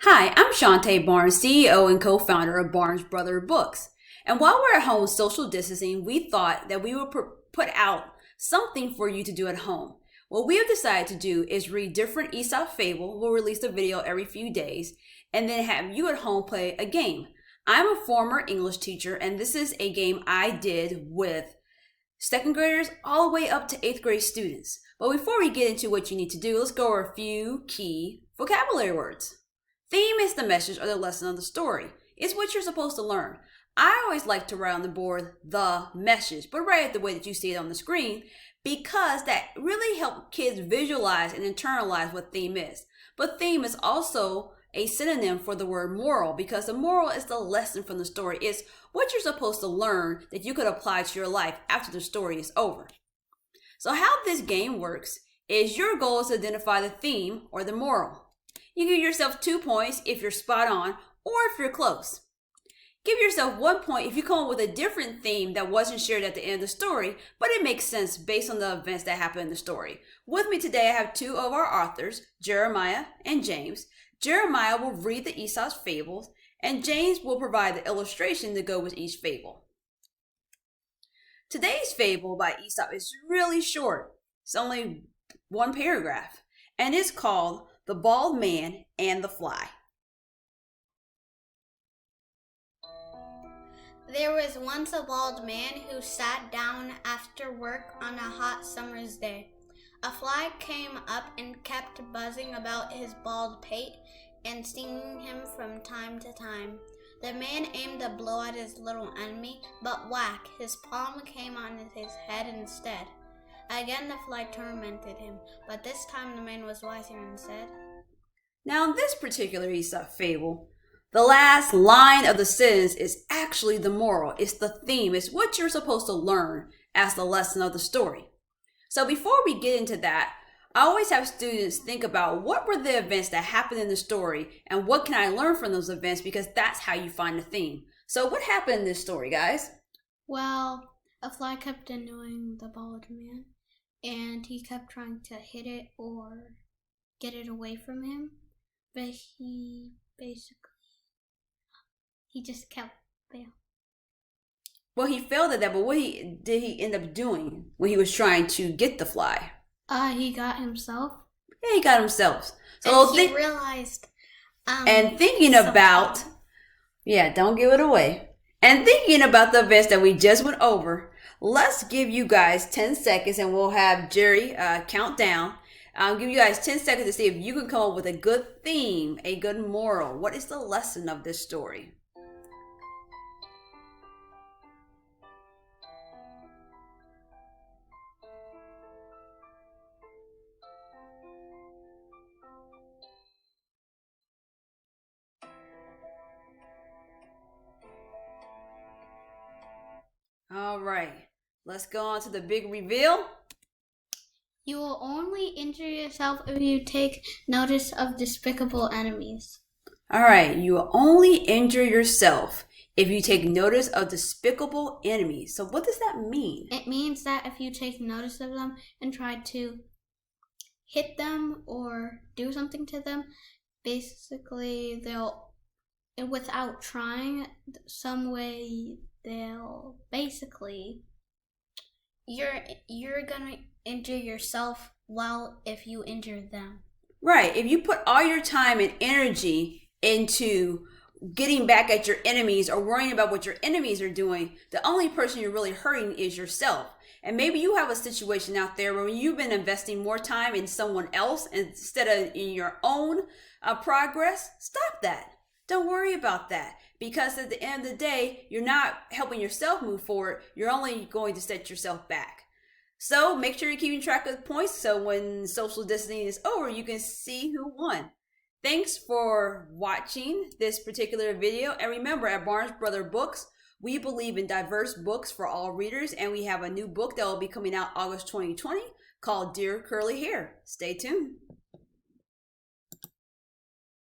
Hi, I'm Shantae Barnes, CEO and co-founder of Barnes Brother Books. And while we're at home social distancing, we thought that we would put out something for you to do at home. What we have decided to do is read different Aesop fable. We'll release a video every few days and then have you at home play a game. I'm a former English teacher, and this is a game I did with second graders all the way up to eighth grade students. But before we get into what you need to do, let's go over a few key vocabulary words. Theme is the message or the lesson of the story. It's what you're supposed to learn. I always like to write on the board the message, but write it the way that you see it on the screen because that really helps kids visualize and internalize what theme is. But theme is also a synonym for the word moral because the moral is the lesson from the story. It's what you're supposed to learn that you could apply to your life after the story is over. So how this game works is your goal is to identify the theme or the moral. You give yourself 2 points if you're spot on or if you're close. Give yourself 1 point if you come up with a different theme that wasn't shared at the end of the story, but it makes sense based on the events that happened in the story. With me today, I have two of our authors, Jeremiah and James. Jeremiah will read the Aesop's fables, and James will provide the illustration to go with each fable. Today's fable by Aesop is really short. It's only one paragraph, and it's called The Bald Man and the Fly. There was once a bald man who sat down after work on a hot summer's day. A fly came up and kept buzzing about his bald pate and stinging him from time to time. The man aimed a blow at his little enemy, but whack, his palm came on his head instead. Again the fly tormented him, but this time the man was wiser and said, Now in this particular Aesop fable, the last line of the sentence is actually the moral. It's the theme. It's what you're supposed to learn as the lesson of the story. So before we get into that, I always have students think about what were the events that happened in the story and what can I learn from those events, because that's how you find the theme. So what happened in this story, guys? Well, a fly kept annoying the bald man, and he kept trying to hit it or get it away from him, but he just kept failing. Well, he failed at that, but what did he end up doing when he was trying to get the fly? He got himself. Yeah, he got himself. So And he realized. And thinking about, don't give it away. And thinking about the events that we just went over, let's give you guys 10 seconds and we'll have Jerry count down. I'll give you guys 10 seconds to see if you can come up with a good theme, a good moral. What is the lesson of this story? All right, let's go on to the big reveal. You will only injure yourself if you take notice of despicable enemies. All right, you will only injure yourself if you take notice of despicable enemies. So what does that mean? It means that if you take notice of them and try to hit them or do something to them, basically without trying some way, you're gonna injure yourself if you injure them. Right. If you put all your time and energy into getting back at your enemies or worrying about what your enemies are doing, the only person you're really hurting is yourself. And maybe you have a situation out there where you've been investing more time in someone else instead of in your own progress. Stop that. Don't worry about that, because at the end of the day, you're not helping yourself move forward. You're only going to set yourself back. So make sure you're keeping track of points so when social distancing is over, you can see who won. Thanks for watching this particular video. And remember, at Barnes Brother Books, we believe in diverse books for all readers. And we have a new book that will be coming out August 2020 called Dear Curly Hair. Stay tuned.